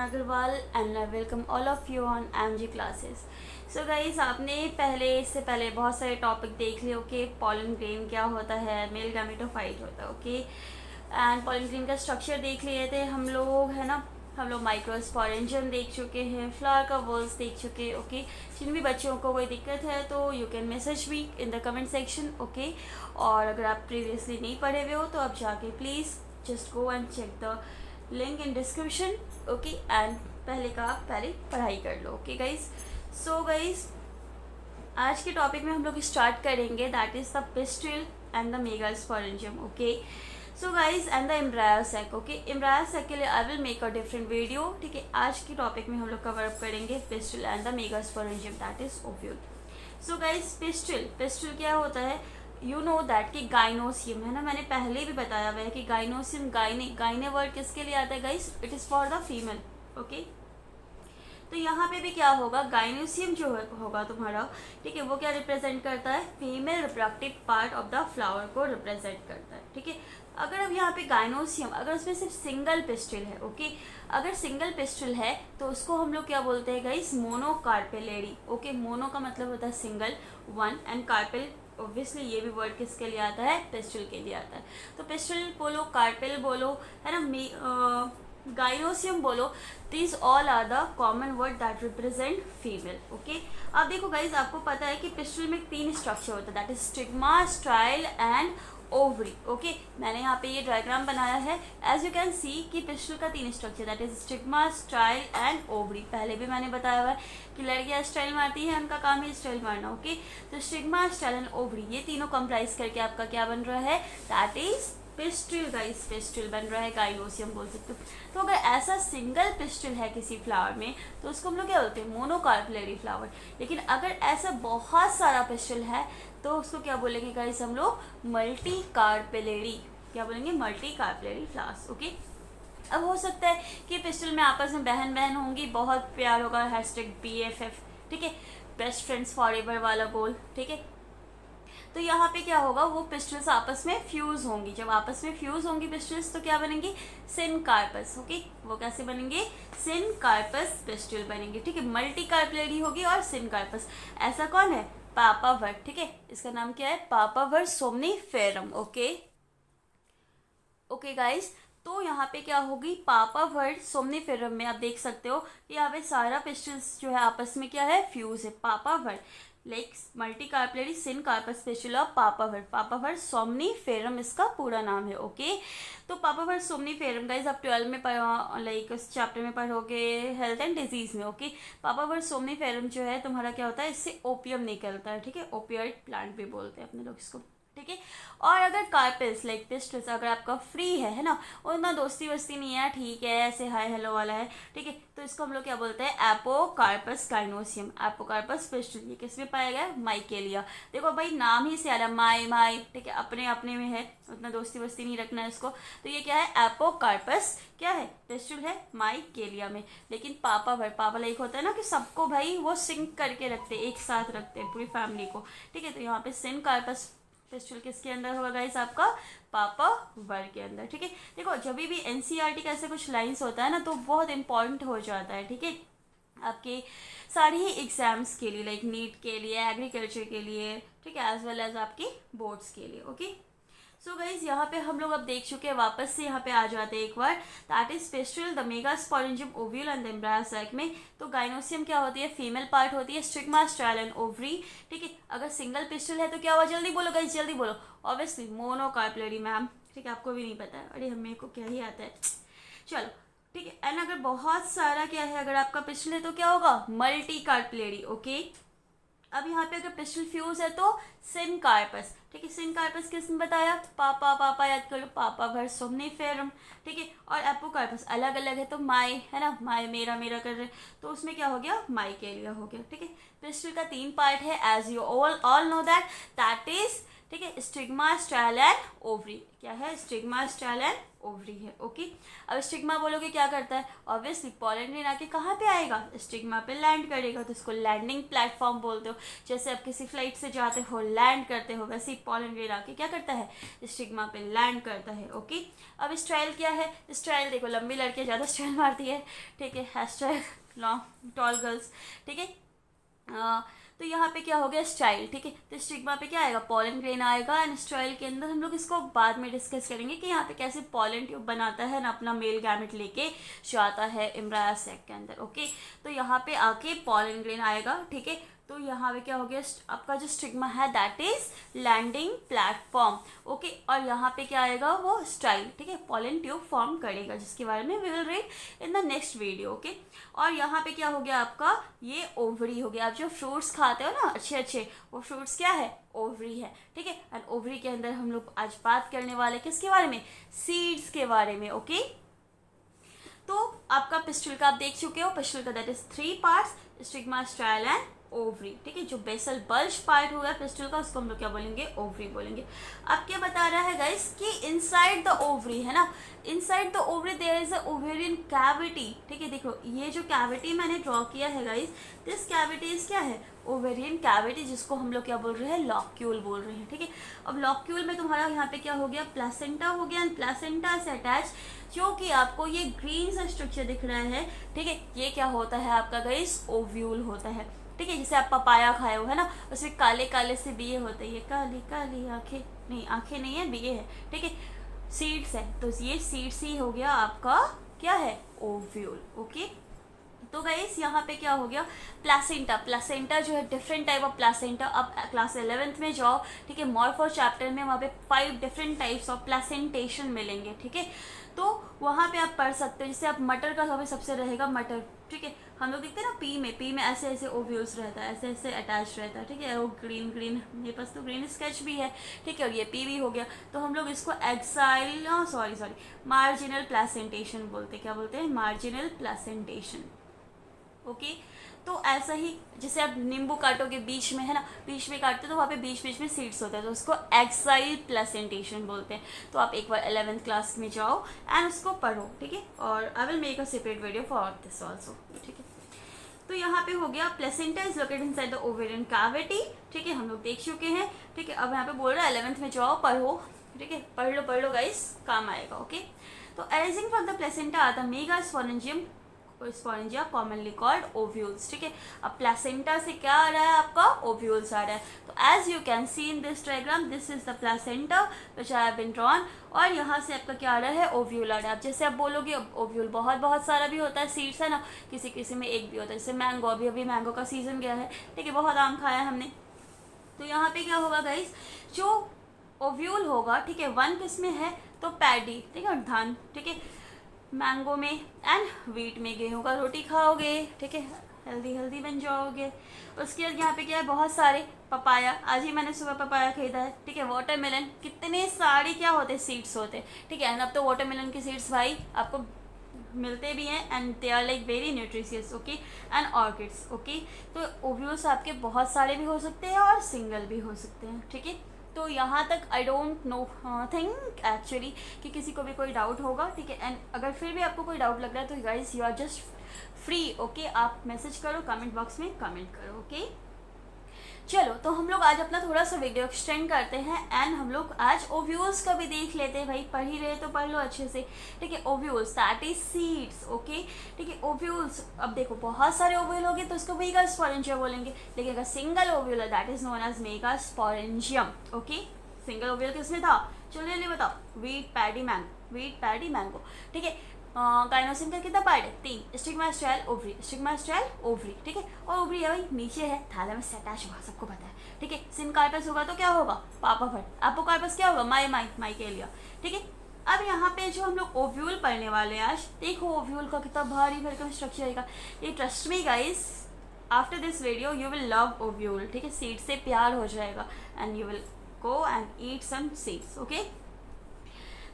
Agarwal and I welcome all of you on AMG classes. So guys, आपने इससे पहले बहुत सारे टॉपिक देख लिए. ओके, पॉलन ग्रेन क्या होता है, मेल गैमेटोफाइट होता है. ओके, एंड पॉलन ग्रेन का स्ट्रक्चर देख लिए थे हम लोग, है ना. हम लोग माइक्रोस्पोरेंजियम देख चुके हैं, फ्लावर का वर्ल्स देख चुके. ओके, जिन भी बच्चों को कोई दिक्कत है तो you can message me in the comment section. Okay, और अगर आप प्रीवियसली नहीं पढ़े हुए हो तो आप जाके please just go and check the link in description. Okay, and पहले पढ़ाई कर लो. ओके गाइज, सो गाइज आज के टॉपिक में हम लोग स्टार्ट करेंगे, that is the pistil and the megasporangium. Okay, so guys and the embryo sac. Okay, embryo sac के लिए I will make a different video. ठीक है, आज की टॉपिक में हम लोग कवर अप करेंगे pistil and the megasporangium, that is ovule. So guys pistil क्या होता है, यू नो दैट कि गाइनोसियम है ना, मैंने पहले भी बताया हुआ है कि गाइनोसियम गाइने वर्ड किसके लिए आता है guys, it is for the female. Okay, तो यहाँ पे भी क्या होगा, गाइनोसियम जो होगा तुम्हारा, ठीक है, वो क्या रिप्रेजेंट करता है, female reproductive part of the flower को रिप्रेजेंट करता है. ठीक है, अगर अब यहाँ पे गाइनोसियम, अगर उसमें सिर्फ सिंगल पिस्टिल है, ओके, अगर सिंगल पिस्टिल है तो उसको हम लोग क्या बोलते हैं गाइस, मोनोकार्पेलेरी. ओके, मोनो का मतलब होता है single, one, and carpel obviously ये भी वर्ड किसके लिए आता है, पिस्टिल के लिए आता है. तो पिस्टिल बोलो, कार्पेल बोलो, है ना, गाइनोसियम बोलो, these all are the common word that represent female. Okay, अब देखो गाइज, आपको पता है कि पिस्टिल में 3 स्ट्रक्चर होता है, that is stigma, style and ovary. Okay, मैंने यहाँ पे ये डायग्राम बनाया है. एज यू कैन सी कि पिस्टिल का 3 structure, that is stigma, style and ovary. पहले भी मैंने बताया हुआ है कि लड़कियाँ स्टाइल मारती हैं, उनका काम है स्टाइल मारना. ओके, तो स्टिग्मा, स्टाइल एंड ओवरी, ये तीनों कंप्राइज करके आपका क्या बन रहा है, that is pistil. Guys, pistil बन रहा है, गाइनोसियम बोल सकते हो. तो अगर ऐसा सिंगल पिस्टिल है किसी फ्लावर में तो उसको हम लोग क्या बोलते हैं, मोनोकार्पेलेरी फ्लावर. लेकिन अगर ऐसा बहुत सारा पिस्टिल है तो उसको क्या बोलेंगे गाइस, हम लोग मल्टी कार्पेलेरी. क्या बोलेंगे, मल्टी कार्पेलेरी फ्लावर्स. ओके, अब हो सकता है कि पिस्टिल में आपस में बहन बहन होंगी, बहुत प्यार होगा, हैशटैग BFF. ठीक है, बेस्ट फ्रेंड्स फॉर एवर वाला गोल. ठीक है, तो यहाँ पे क्या होगा, वो पिस्टल्स आपस में फ्यूज होंगी. जब आपस में फ्यूज होंगी पिस्टल्स तो क्या बनेंगी, सिनकार्पस. ओके, वो कैसे बनेंगे, सिनकार्पस पिस्टल बनेंगे. ठीक है, मल्टी कार्पेलेरी होगी और सिनकार्पस. ऐसा कौन है, पापावर. ठीक है, इसका नाम क्या है, papaver somniferum. Okay okay guys, तो यहाँ पे क्या होगी, पापावर सोमनीफेरम में आप देख सकते हो कि यहाँ पे सारा पिस्टल्स जो है आपस में क्या है, फ्यूज है. Papaver like multicarpellary syncarpous special of papaver somniferum इसका पूरा नाम है. ओके, तो पापावर सोमनीफेरम गाइस आप 12 में लाइक उस चैप्टर में पढ़ोगे, हेल्थ एंड डिजीज में. ओके, पापावर सोमनीफेरम जो है तुम्हारा क्या होता है, इससे ओपियम निकलता है. ठीक है, ओपियोइड प्लांट भी बोलते हैं अपने लोग इसको. ठीक है, और अगर कार्पेल्स लाइक पिस्टल्स अगर आपका फ्री है ना, उतना दोस्ती वस्ती नहीं है, ठीक है, ऐसे हाय हेलो वाला है. ठीक है, तो इसको हम लोग क्या बोलते हैं, एपोकार्पस गाइनोसियम. एपोकार्पस पिस्टल ये किस में पाया गया, माइकेलिया. देखो भाई, नाम ही से आ रहा है, माई. ठीक है, अपने अपने में है, उतना दोस्ती वस्ती नहीं रखना है इसको. तो ये क्या है, एपोकार्पस क्या है, पिस्टल है माइकेलिया में. लेकिन पापा लाइक होता है ना कि सबको भाई वो सिंक करके रखते हैं, एक साथ रखते हैं पूरी फैमिली को. ठीक है, तो यहाँ पे सिन कार्पस पिस्टल किसके अंदर होगा गाइस, आपका पापावर के अंदर. ठीक है, देखो जब भी NCERT का ऐसे कुछ लाइंस होता है ना तो बहुत इंपॉर्टेंट हो जाता है. ठीक है, आपके सारे ही एग्जाम्स के लिए, लाइक नीट के लिए, एग्रीकल्चर के लिए, ठीक है, एज वेल एज आपके बोर्ड्स के लिए. ओके, सो गाइज यहाँ पे हम लोग अब देख चुके हैं, वापस से यहाँ पे आ जाते हैं एक बार, that is pistil, the megasporangium, ovule and the embryo sac में. तो गाइनोसियम क्या होती है, फीमेल पार्ट होती है, स्टिग्मा, स्टाइल एंड ओवरी. ठीक है, अगर सिंगल पिस्टल है तो क्या हुआ, जल्दी बोलो गाइज, जल्दी बोलो, ऑब्वियसली मोनोकार्पेलेरी. मैम ठीक है, आपको भी नहीं पता है, अरे हमें को क्या ही आता है, चलो. ठीक है, एंड अगर बहुत सारा क्या है, अगर आपका पिस्टल है तो क्या होगा, मल्टी कार्पेलेरी. ओके, अब यहाँ पे अगर पिस्टल फ्यूज है तो सिन कार्पस. ठीक है, सिन कार्पस किसने बताया, पापा याद कर लो, पापावर सोमनीफेरम. ठीक है, और एपोकार्पस अलग अलग है तो माई है ना, माई मेरा कर रहे, तो उसमें क्या हो गया, माइकेलिया हो गया. ठीक है, पिस्टल का 3 पार्ट है, as you all know that is ठीक है, स्टिग्मा, स्टाइल एंड ओवरी। क्या है? स्टिग्मा, स्टाइल एंड ओवरी है। ओके, अब स्टिग्मा बोलोगे क्या करता है? ऑब्वियसली पॉलन ग्रेन आके कहाँ पे आएगा? स्टिग्मा पे लैंड करेगा, तो इसको लैंडिंग प्लेटफॉर्म बोलते हो। जैसे आप किसी फ्लाइट से जाते हो, लैंड करते हो, वैसे ही पॉलन ग्रेन आके क्या करता है? स्टिग्मा पे लैंड करता है। ओके, अब स्टाइल क्या है? स्टाइल देखो, लंबी लड़कियाँ ज़्यादा स्टाइल मारती है, ठीक है, हैशटैग लॉन्ग टॉल गर्ल्स, ठीक है। तो यहाँ पे क्या हो गया? स्टाइल, ठीक है। तो स्टिग्मा पे क्या आएगा? पॉलन ग्रेन आएगा, एंड स्टाइल के अंदर हम लोग इसको बाद में डिस्कस करेंगे कि यहाँ पे कैसे पॉलन ट्यूब बनाता है ना, अपना मेल गैमेट लेके जाता है एम्ब्रायो सैक के अंदर। ओके, तो यहाँ पे आके पॉलन ग्रेन आएगा, ठीक है। तो यहाँ पे क्या हो गया? आपका जो स्टिग्मा है that is landing platform. Okay, और यहाँ पे क्या आएगा? वो स्टाइल, ठीक है, पॉलन ट्यूब फॉर्म करेगा, जिसके बारे में we will read in the next video. Okay, और यहाँ पे क्या हो गया आपका? ये ओवरी हो गया। आप जो फ्रूट्स खाते हो ना अच्छे अच्छे, वो फ्रूट्स क्या है? ओवरी है, ठीक है। एंड ओवरी के अंदर हम लोग आज बात करने वाले किसके बारे में? सीड्स के बारे में। ओके, तो आपका पिस्टल का आप देख चुके हो, पिस्टल का that is 3 parts, stigma, style and ovary, ठीक है। जो बेसल बल्ज पार्ट होगा पिस्टल का, उसको हम लोग क्या बोलेंगे? ओवरी बोलेंगे। अब क्या बता रहा है गाइस कि इनसाइड द ओवरी है ना, inside the ovary there is a ovarian cavity, ठीक है। देखो ये जो कैविटी मैंने ड्रॉ किया है गाइस, दिस कैविटी इज क्या है? ओवेरियन कैविटी, जिसको हम लोग क्या बोल रहे हैं? लॉक्यूल बोल रहे हैं, ठीक है। अब लॉक्यूल में तुम्हारा यहाँ पे क्या हो गया? प्लेसेंटा हो गया, एंड प्लेसेंटा से अटैच जो कि आपको ये ग्रीन सा स्ट्रक्चर दिख रहा है, ठीक है, ये क्या होता है आपका गाइस? ओव्यूल होता है, ठीक है। जैसे आप पपाया खाए हो है ना, उसमें काले काले से बीए होते हैं, ये काली काली आंखें, नहीं आंखें नहीं है, बीए है, ठीक है, सीड्स है। तो ये सीड्स ही हो गया आपका क्या है? ओव्यूल। ओके, तो गाइस यहाँ पे क्या हो गया? प्लासेंटा, प्लासेंटा जो है डिफरेंट टाइप ऑफ प्लासेंटा। अब क्लास 11th में जाओ, ठीक है, मॉर्फो चैप्टर में, वहाँ पे 5 डिफरेंट टाइप्स ऑफ प्लासेंटेशन मिलेंगे, ठीक है। तो वहाँ पे आप पढ़ सकते हो। जैसे आप मटर का सबसे रहेगा मटर, ठीक है। हम लोग देखते हैं ना पी में ऐसे ऐसे ओव्यूल्स रहता है, ऐसे ऐसे अटैच रहता है, ठीक है। वो ग्रीन ग्रीन, मेरे पास तो ग्रीन स्केच भी है, ठीक है, और ये पी भी हो गया। तो हम लोग इसको एक्साइल सॉरी मार्जिनल प्लासेंटेशन बोलते हैं। क्या बोलते हैं? Marginal placentation. ओके, तो ऐसा ही जैसे आप नींबू काटोगे बीच में है ना, बीच में काटते तो वहाँ पे बीच बीच में सीड्स होता है, तो उसको एक्साइल प्लेसेंटेशन बोलते हैं। तो आप एक बार 11th क्लास में जाओ एंड उसको पढ़ो, ठीक है। और आई will make a separate video for this also, ठीक है। तो यहाँ पे हो गया placenta is located inside the ovarian cavity, ठीक है, हम लोग देख चुके हैं, ठीक है। अब यहाँ पे बोल रहा है 11th में जाओ पढ़ो, ठीक है, पढ़ लो गाइस, काम आएगा। ओके, तो arising from the placenta are the megasporangium sporangia commonly called ovules, ठीक है। अब प्लेसेंटा से क्या आ रहा है आपका? ओव्यूल्स आ रहा है। तो as you can see in this diagram, this is the placenta which I have been drawn, और यहाँ से आपका क्या आ रहा है? ओव्यूल आ रहा है। अब जैसे आप बोलोगे ओव्यूल बहुत सारा भी होता है, सीड्स है ना, किसी किसी में एक भी होता है। जैसे मैंगो, अभी मैंगो का सीजन गया है, ठीक है, बहुत आम खाया हमने। तो यहाँ पे क्या होगा गाइस? जो ओव्यूल होगा, ठीक है, 1 किस में है? तो पैडी, ठीक है, और धान, ठीक है। मैंगो में एंड वीट में गेहूं का रोटी खाओगे, ठीक है, हेल्दी बन जाओगे। उसके बाद यहाँ पे क्या है? बहुत सारे पपाया, आज ही मैंने सुबह पपाया खरीदा है, ठीक है। वाटरमेलन, कितने सारे क्या होते हैं? सीड्स होते हैं, ठीक है। एंड अब तो वाटरमेलन के सीड्स भाई आपको मिलते भी हैं, and they are like very nutritious. Okay, and orchids. Okay, तो ओव्यूल्स आपके बहुत सारे भी हो सकते हैं और सिंगल भी हो सकते हैं, ठीक है। तो यहाँ तक I don't know think actually कि किसी को भी कोई डाउट होगा, ठीक है। एंड अगर फिर भी आपको कोई डाउट लग रहा है तो guys you are just free, okay, आप मैसेज करो, कमेंट बॉक्स में कमेंट करो। ओके, चलो, तो हम लोग आज अपना थोड़ा सा वीडियो एक्सटेंड करते हैं, एंड हम लोग आज ओव्यूल्स का भी देख लेते हैं। भाई पढ़ ही रहे तो पढ़ लो अच्छे से, ठीक है। Ovules that is seeds, okay, ठीक है। ओव्यूल्स, अब देखो बहुत सारे ओव्यूल होंगे तो उसको मेगा स्पोरेंजियम बोलेंगे, लेकिन अगर सिंगल ओव्यूल है that is known as megasporangium. Okay, single ovule किसमें था? चलो जल्दी बताओ। वीट पैडी मैंगो, ठीक है। गाइनोसिन का कितना पार्ट है? 3। Stigma, style, ovary, stigma, style, ovary, ठीक है। और ओवरी है भाई नीचे है, थैलेमस से अटैच होगा, सबको पता है, ठीक है। सिनकार्पस होगा तो क्या होगा? पापा फट। अपोकार्पस क्या होगा? माइकेलिया, ठीक है। अब यहाँ पे जो हम लोग ओव्यूल पढ़ने वाले हैं आज, देखो ओव्यूल का कितना भारी भरकम स्ट्रक्चर आएगा। ये trust me guys, after this video you will love ovule, ठीक है। सीड से प्यार हो जाएगा and you will go and eat some seeds. Okay,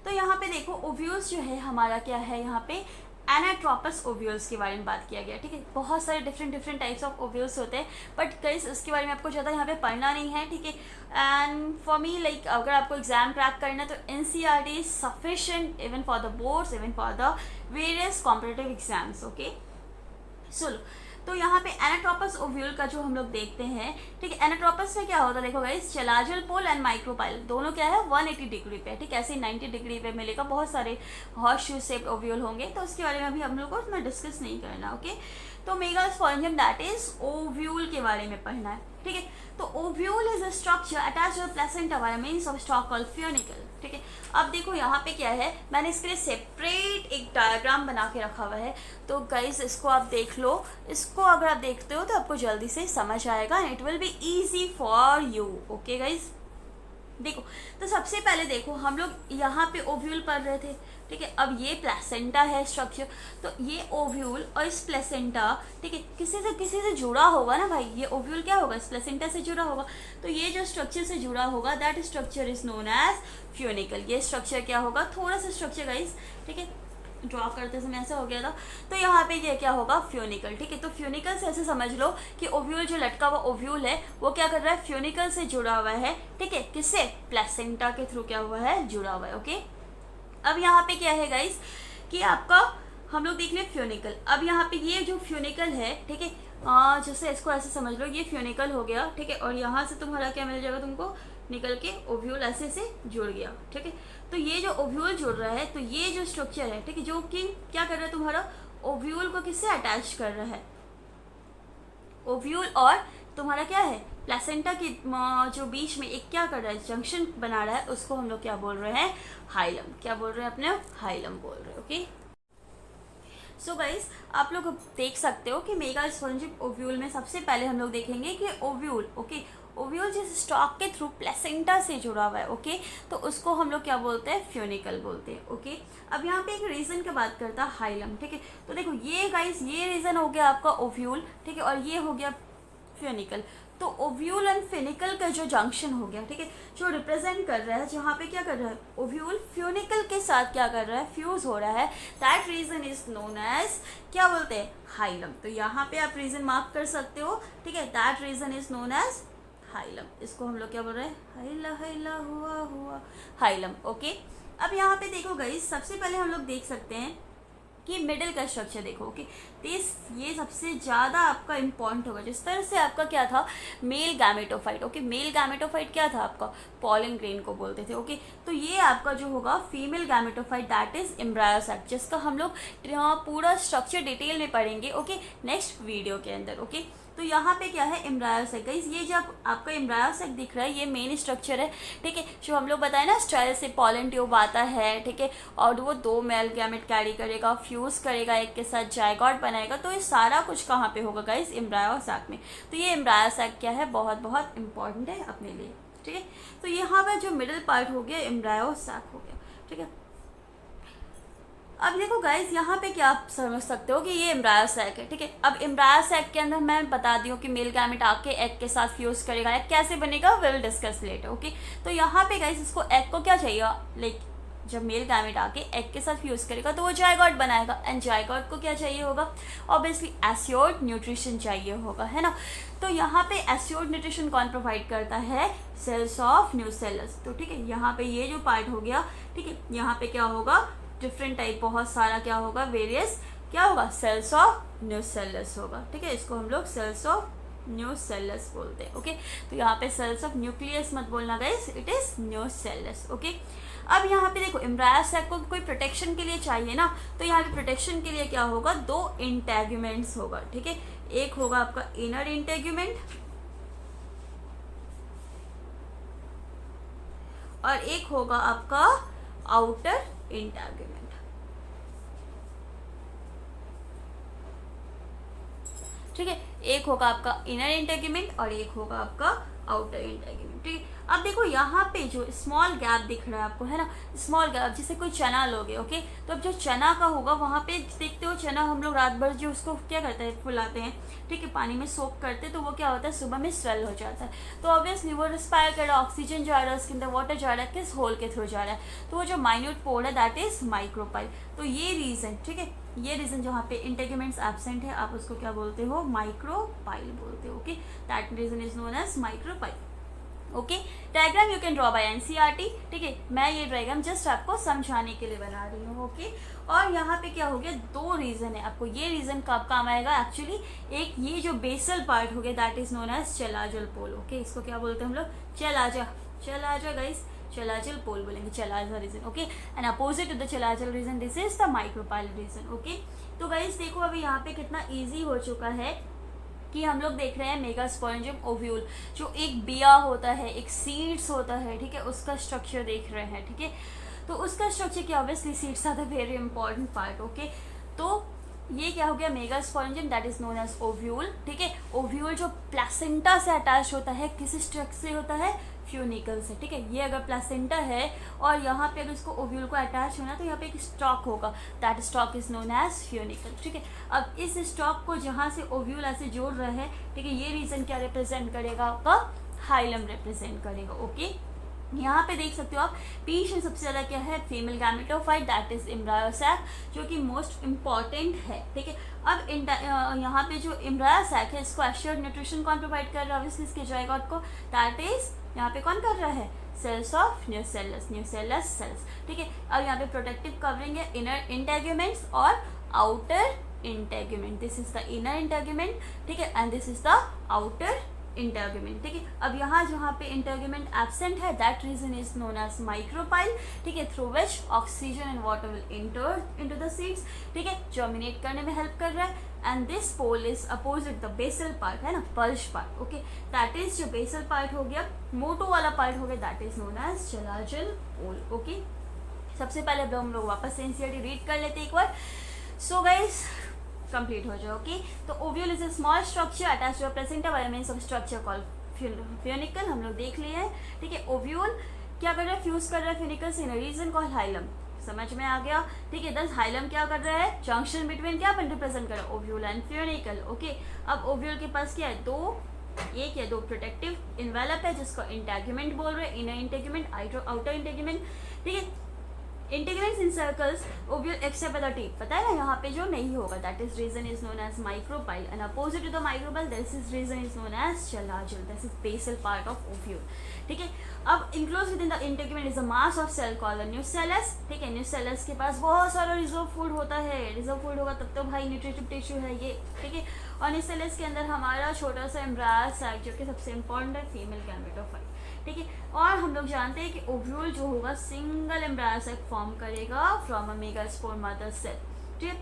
तो यहाँ पे देखो ओव्यूल्स जो है हमारा क्या है? यहाँ पे एनाट्रोपस ओव्यूल्स के बारे में बात किया गया, ठीक है। बहुत सारे डिफरेंट टाइप्स ऑफ ओव्यूल्स होते हैं, बट गाइस इसके बारे में आपको ज़्यादा यहाँ पे पढ़ना नहीं है, ठीक है। एंड फॉर मी लाइक अगर आपको एग्जाम क्रैक करना है तो NCERT is sufficient even for the boards, even for the various competitive exams, okay. सुनो, तो यहाँ पे एनाट्रोपस ओव्यूल का जो हम लोग देखते हैं, ठीक है। एनाट्रोपस में क्या होता है, देखो guys, chalazal pole and micropyle दोनों क्या है 180 डिग्री पे, ठीक है। ऐसे 90 डिग्री पे मिलेगा, बहुत सारे हॉर्स शू शेप्ड ओव्यूल होंगे, तो उसके बारे में अभी हम लोग को इतना डिस्कस नहीं करना, ओके। तो मेगास्पोरेंजियम दैट इज ओव्यूल के बारे में पढ़ना है, ठीक है। तो ovule is a structure attached to the placenta by means of stalk called funicle, ठीक है। अब देखो यहाँ पे क्या है, मैंने इसके लिए सेपरेट एक डायग्राम बना के रखा हुआ है, तो गाइज इसको आप देख लो। इसको अगर आप देखते हो तो आपको जल्दी से समझ आएगा, it will be easy for you, okay guys. देखो, तो सबसे पहले देखो हम लोग यहाँ पे ओव्यूल पढ़ रहे थे, ठीक है। अब ये प्लेसेंटा है स्ट्रक्चर, तो ये ओव्यूल और इस प्लेसेंटा, ठीक है, किसी से जुड़ा होगा ना भाई। ये ओव्यूल क्या होगा, इस प्लेसेंटा से जुड़ा होगा, तो ये जो स्ट्रक्चर से जुड़ा होगा that structure is known as funicle. ये स्ट्रक्चर क्या होगा, थोड़ा सा स्ट्रक्चर गाइस, ठीक है, ड्रॉ करते समय ऐसा हो गया था, तो यहाँ पे ये क्या होगा, फ्यूनिकल, ठीक है। तो फ्यूनिकल से ऐसे समझ लो कि ओव्यूल जो लटका हुआ ओव्यूल है वो क्या कर रहा है, फ्यूनिकल से जुड़ा हुआ है, ठीक है। किससे, प्लेसेंटा के थ्रू क्या हुआ है, जुड़ा हुआ है, ओके। अब यहाँ पे क्या है गाइस कि आपका हम लोग देख ले फ्यूनिकल। अब यहाँ पे ये जो फ्यूनिकल है, ठीक है, जैसे इसको ऐसे समझ लो, ये फ्यूनिकल हो गया, ठीक है। और यहाँ से तुम्हारा क्या मिल जाएगा, तुमको निकल के ओव्यूल ऐसे से जुड़ गया, ठीक है। तो ये जो ओव्यूल जुड़ रहा है, तो ये जो स्ट्रक्चर है, ठीक है, जो कि क्या कर रहा है, तुम्हारा ओव्यूल को किससे अटैच कर रहा है, ओव्यूल और तुम्हारा क्या है, प्लेसेंटा के जो बीच में एक क्या कर रहा है, जंक्शन बना रहा है, उसको हम लोग क्या बोल रहे हैं, हाइलम। क्या बोल रहे हैं, अपने हाइलम बोल रहे हैं, ओके। सो गाइस, आप लोग देख सकते हो कि मेगास्पोरेंजियम ओव्यूल में सबसे पहले हम लोग देखेंगे कि ओव्यूल, ओके, ओव्यूल जिस स्टॉक के थ्रू प्लेसेंटा से जुड़ा हुआ है, ओके, तो उसको हम लोग क्या बोलते हैं, फ्यूनिकल बोलते हैं, ओके। अब यहाँ पे एक रीजन की बात करता है हाइलम, ठीक है। तो देखो ये गाइस, ये रीजन हो गया आपका ओव्यूल, ठीक है, और ये हो गया फ्यूनिकल। तो ओव्यूल एंड फ्यूनिकल का जो जंक्शन हो गया, ठीक है, जो रिप्रेजेंट कर रहा है, जहाँ पे क्या कर रहा है, ओव्यूल फ्यूनिकल के साथ क्या कर रहा है, फ्यूज हो रहा है, that region is known as क्या बोलते हैं, हाइलम। तो यहाँ पे आप रीजन मार्क कर सकते हो, ठीक है, that region is known as hilum. इसको हम लोग क्या बोल रहे हैं, हाइला हाइला हुआ हुआ हाइलम, ओके। अब यहाँ पे देखो गाइस, सबसे पहले हम लोग देख सकते हैं कि मिडिल का स्ट्रक्चर देखो, ओके। ये सबसे ज़्यादा आपका इम्पॉर्टेंट होगा। जिस तरह से आपका क्या था, male gametophyte, okay, male gametophyte क्या था आपका, पॉलन ग्रेन को बोलते थे, ओके। तो ये आपका जो होगा female gametophyte that is embryo sac, जिसका हम लोग पूरा स्ट्रक्चर डिटेल में पढ़ेंगे, ओके, नेक्स्ट वीडियो के अंदर, ओके। तो यहाँ पे क्या है, एम्ब्रायो सैक। गाइस ये जब आपका एम्ब्रायो सैक दिख रहा है, ये मेन स्ट्रक्चर है, ठीक है, जो हम लोग बताए ना, स्टाइल से पॉलन ट्यूब आता है, ठीक है, और वो 2 मेल गैमेट कैरी करेगा, फ्यूज करेगा, एक के साथ जायगॉट बनाएगा। तो ये सारा कुछ कहाँ पे होगा गाइस, एम्ब्रायो सैक में। तो ये एम्ब्रायो सैक क्या है, बहुत बहुत इंपॉर्टेंट है अपने लिए, ठीक है। तो यहाँ पर जो मिडिल पार्ट हो गया, एम्ब्रायो सैक हो गया, ठीक है। अब देखो गाइस, यहाँ पे क्या आप समझ सकते हो कि ये एम्ब्रायो सैक है, ठीक है। अब एम्ब्रायो सैक के अंदर मैं बता दी हूँ कि मेल गैमेट आके एग के साथ फ्यूज करेगा। एग कैसे बनेगा, विल डिस्कस लेटर, ओके। तो यहाँ पे गाइस, इसको एग को क्या चाहिए, लाइक जब मेल गैमेट आके एग के साथ फ्यूज करेगा तो वो जायगॉट बनाएगा, एंड जायगॉट को क्या चाहिए होगा, ऑब्वियसली एस्योर्ड न्यूट्रिशन चाहिए होगा, है ना। तो यहाँ पे एस्योर्ड न्यूट्रिशन कौन प्रोवाइड करता है, सेल्स ऑफ न्यूसेलस। तो ठीक है, यहाँ पे ये जो पार्ट हो गया, ठीक है, यहाँ पे क्या होगा, डिफरेंट टाइप, बहुत सारा क्या होगा, वेरियस क्या होगा, सेल्स ऑफ न्यूसेलस होगा, ठीक है। इसको हम लोग सेल्स ऑफ न्यूसेलस बोलते हैं, ओके। तो यहाँ पे सेल्स ऑफ न्यूक्लियस मत बोलना guys, it is nucellus, okay. अब यहाँ पे देखो, एम्ब्रायो सैक को कोई प्रोटेक्शन के लिए चाहिए ना, तो यहाँ पे प्रोटेक्शन के लिए क्या होगा, 2 इंटेग्यूमेंट्स होगा, ठीक है। एक होगा आपका इनर इंटेग्यूमेंट और एक होगा आपका आउटर इंटेग्यूमेंट, ठीक है। एक होगा आपका इनर इंटेग्यूमेंट और एक होगा आपका आउटर इंटेग्यूमेंट, ठीक है। अब देखो यहाँ पे जो स्मॉल गैप दिख रहा है आपको, है ना, स्मॉल गैप, जैसे कोई चना लोगे, ओके। तो अब जो चना का होगा, वहाँ पे देखते हो चना हम लोग रात भर जो उसको क्या करते हैं, फुलाते हैं, ठीक है, पानी में सोक करते हैं, तो वो क्या होता है, सुबह में स्वेल हो जाता है। तो ऑब्वियसली वो रिस्पायर कर रहा है, ऑक्सीजन जा रहा है उसके अंदर, वाटर जा रहा है, किस होल के थ्रू जा रहा है, तो वो जो माइन्यूट पोर है दैट इज माइक्रोपाइल। तो ये रीजन, ठीक है, ये रीजन जहाँ पे इंटेगुमेंट्स एब्सेंट है आप उसको क्या बोलते हो, माइक्रोपाइल बोलते हो। Okay, that region is known as micropyle. Okay, diagram you can draw by NCERT. ठीक है, मैं ये डायग्राम जस्ट आपको समझाने के लिए बना रही हूँ। ओके, और यहाँ पे क्या हो गया, दो रीजन है, आपको ये रीजन कब काम आएगा एक्चुअली, एक ये जो बेसल पार्ट हो गया that is known as chalazal pole. Okay, इसको क्या बोलते हैं हम लोग, चलाजा गाइस, चलाजल पोल बोलेंगे, chalaza region. Okay, and opposite to the chalazal region this is the micropyle region. Okay, तो गाइस देखो अभी यहाँ पे कितना ईजी हो चुका है कि हम लोग देख रहे हैं मेगास्पोरेंजियम ओव्यूल, जो एक बिया होता है, एक सीड्स होता है, ठीक है, उसका स्ट्रक्चर देख रहे हैं। ठीक है, तो उसका स्ट्रक्चर क्या, obviously seeds are the very important part. Okay, तो ये क्या हो गया, megasporangium that is known as ovule. ठीक है, ओव्यूल जो प्लेसेंटा से अटैच होता है, किस स्ट्रक्चर से होता है, फ्यूनिकल से। ठीक है, ये अगर प्लेसेंटा है और यहाँ पे अगर इसको ओव्यूल को अटैच होना तो यहाँ पे एक स्टॉक होगा, that stalk is known as funicle. ठीक है, अब इस स्टॉक को जहाँ से ओव्यूल ऐसे जोड़ रहे हैं, ठीक है, ये रीजन क्या रिप्रेजेंट करेगा, आपका हाइलम रिप्रेजेंट करेगा। ओके, यहाँ पे देख सकते हो आप, पीछे में सबसे ज्यादा क्या है, female gametophyte that is embryo sac, जो कि मोस्ट इम्पॉर्टेंट है। ठीक है, अब यहाँ पे जो एम्ब्रायो सैक है इसको एश्योर्ड न्यूट्रिशन कौन प्रोवाइड कर रहा है, ऑब्वियसली इसके जायगोट को, दैट इज यहाँ पे कौन कर रहा है, सेल्स ऑफ न्यूसेलस सेल्स। ठीक है, अब यहाँ पे प्रोटेक्टिव कवरिंग है, इनर इंटेगुमेंट्स और outer integument, this is the inner integument. ठीक है, and this is the outer integument. ठीक है, अब यहाँ जहाँ पे इंटेगुमेंट एब्सेंट है that region is known as micropyle. ठीक है, through which oxygen and water will enter into the seeds. ठीक है, जर्मिनेट करने में हेल्प कर रहा है, and this pole is opposite the basal part, है ना, पल्ज पार्ट। ओके, दैट इज जो बेसल पार्ट हो गया, मोटो वाला पार्ट हो गया, that is known as chalazal pole. Okay, सबसे पहले अब हम लोग वापस एनसीईआरटी रीड कर लेते हैं एक बार। सो गाइस कंप्लीट हो जाओ। ओके, तो ovule is a small structure attach to a placenta by means of structure called funicle, हम लोग देख लिए हैं। ठीक है, ओव्यूल क्या कर रहा है, फ्यूज कर रहा है फ्यूनिकल से इन रीजन कॉल्ड हाइलम, समझ में आ गया। ठीक है, दस हाइलम क्या कर रहा है, जंक्शन बिटवीन क्या रिप्रेजेंट कर रहा है, ओव्यूल एंड फ्यूनिकल। ओके, अब ओव्यूल के पास क्या है, एक या दो प्रोटेक्टिव इन्वेलप है जिसको इंटेगुमेंट बोल रहे हैं, इनर इंटेगुमेंट, आउटर इंटेगुमेंट। ठीक है, integrates encircles ovule except by the tip, पता है ना, यहाँ पे जो नहीं होगा that is region is known as micropyle, and opposite to the micropyle this is region is known as chalazal, this is basal part of ovule. ठीक है, अब enclose within the integrate is a mass of cell called nucellus. ठीक है, nucellus के पास बहुत सारा reserve food होता है, रिजर्व फूड होगा तब तो भाई न्यूट्रिटिव टिश्यू है ये। ठीक है, और न्यूसेलस के अंदर हमारा छोटा सा एम्ब्रायो सैक जो कि सबसे इंपॉर्टेंट है, फीमेल गैमेटोफाइट। ठीक है, और हम लोग जानते हैं कि ओव्यूल जो होगा सिंगल एम्ब्रायो सैक फॉर्म करेगा from a megaspore mother cell. ठीक है,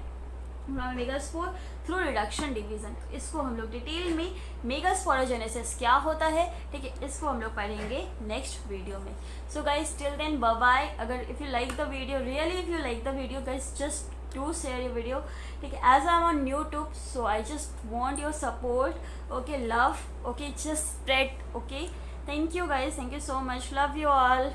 from megaspore through reduction division. इसको हम लोग डिटेल में मेगास्पोरोजेनेसिस क्या होता है, ठीक है, इसको हम लोग पढ़ेंगे नेक्स्ट वीडियो में। So guys till then bye bye. अगर if you like the video, really if you like the video guys, just do share your video. ठीक है, as I'm on YouTube, so I just want your support. Okay, love. Okay, just spread. Okay, thank you guys, thank you so much, love you all.